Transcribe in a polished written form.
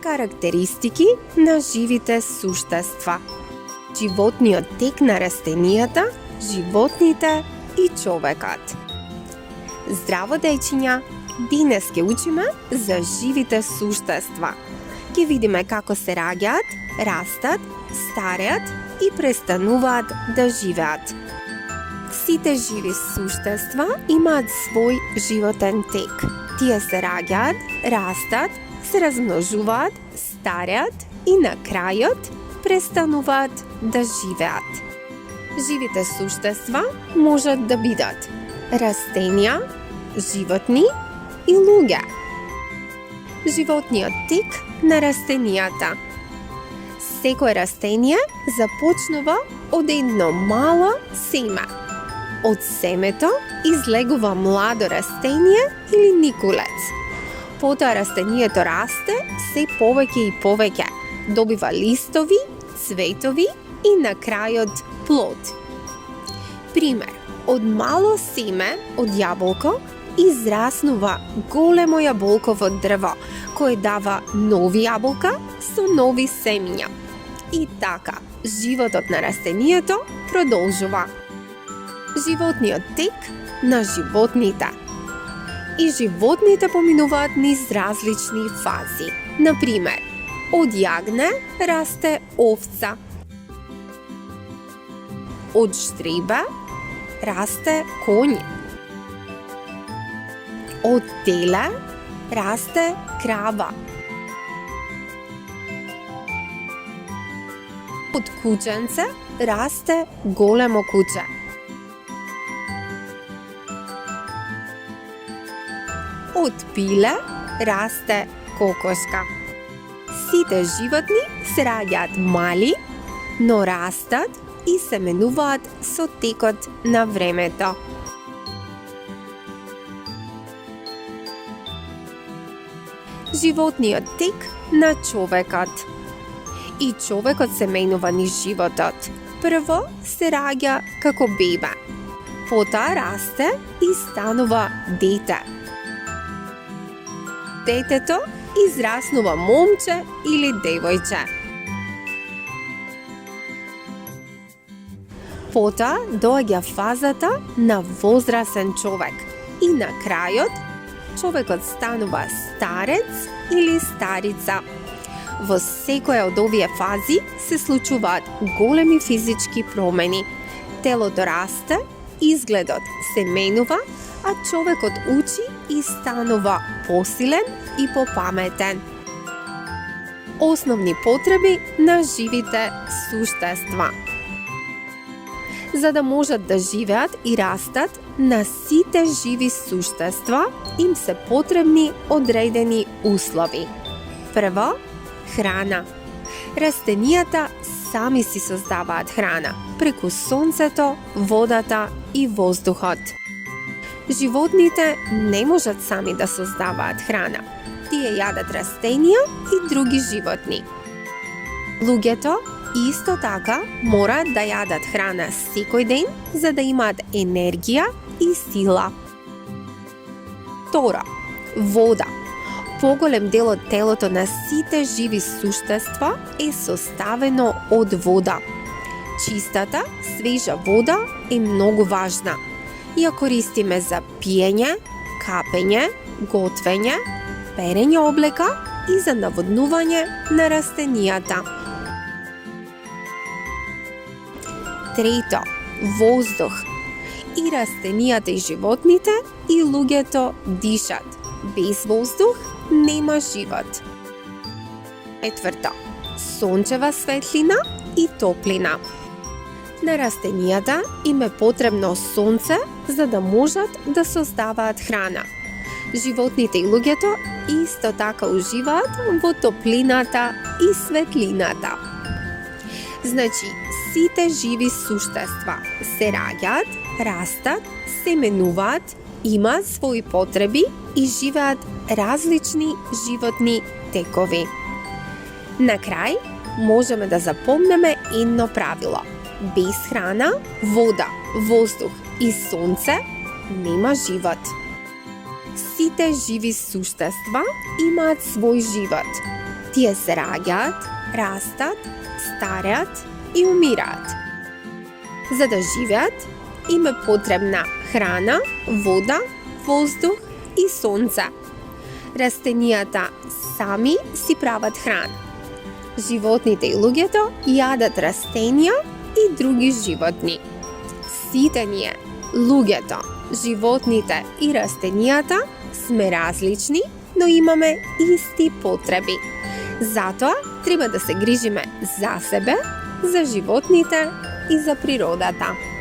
Карактеристики на живите суштества. Животниот тек на растенијата, животните и човекот. Здраво дечиња, денес ќе учиме за живите суштества. Ќе видиме како се раѓаат, растат, стареат и престануваат да живеат. Сите живи суштества имаат свој животен тек. Тие се раѓаат, растат, се размножуваат, стареат и на крајот престануваат да живеат. Живите суштества можат да бидат растенија, животни и луѓе. Животниот тек на растенијата. Секој растение започнува од едно мало семе. Од семето излегува младо растение или никулец. Потоа растението расте се повеќе и повеќе, добива листови, цветови и на крајот плод. Пример, од мало семе од јаболко израснува големо јаболково дрво, кое дава нови јаболка со нови семиња. И така, животот на растението продолжува. Животниот тек на животните. И животните поминуваат низ различни фази. Например, од јагне расте овца. Од штребе расте коњ. Од теле расте крава. Од кученце расте големо куче. Од пиле расте кокошка. Сите животни се раѓаат мали, но растат и се менуваат со текот на времето. Животниот тек на човекот. И човекот се менува низ животот. Прво се раѓа како бебе. Потоа расте и станува дете. Детето израснува момче или девојче. Потоа доаѓа фазата на возрасен човек и на крајот човекот станува старец или старица. Во секоја од овие фази се случуваат големи физички промени. Телото расте, изгледот се менува, а човекот учи и станува посилен и попаметен. Основни потреби на живите суштества. За да можат да живеат и растат, на сите живи суштества им се потребни одредени услови. Прво, храна. Растенијата сами си создаваат храна преку сонцето, водата и воздухот. Животните не можат сами да создаваат храна. Тие јадат растенија и други животни. Луѓето исто така мораат да јадат храна секој ден за да имаат енергија и сила. Второ, вода. Поголем дел од телото на сите живи суштества е составено од вода. Чистата, свежа вода е многу важна. Ја користиме за пиење, капење, готвење, перење облека и за наводнување на растенијата. Трето, воздух. И растенијата и животните и луѓето дишат. Без воздух нема живот. Четврто, сончева светлина и топлина. На растенијата им е потребно сонце за да можат да создаваат храна. Животните и луѓето исто така уживаат во топлината и светлината. Значи, сите живи суштества се раѓаат, растат, се менуваат, имаат своји потреби и живеат различни животни текови. На крај, можеме да запомнеме едно правило. Без храна, вода, воздух и сонце нема живот. Сите живи суштества имаат свој живот. Тие се раѓаат, растат, стареат и умираат. За да живеат, им е потребна храна, вода, воздух и сонце. Растенијата сами си прават храна. Животните и луѓето јадат растенија и други животни. Сите ние, луѓето, животните и растенијата, сме различни, но имаме исти потреби. Затоа треба да се грижиме за себе, за животните и за природата.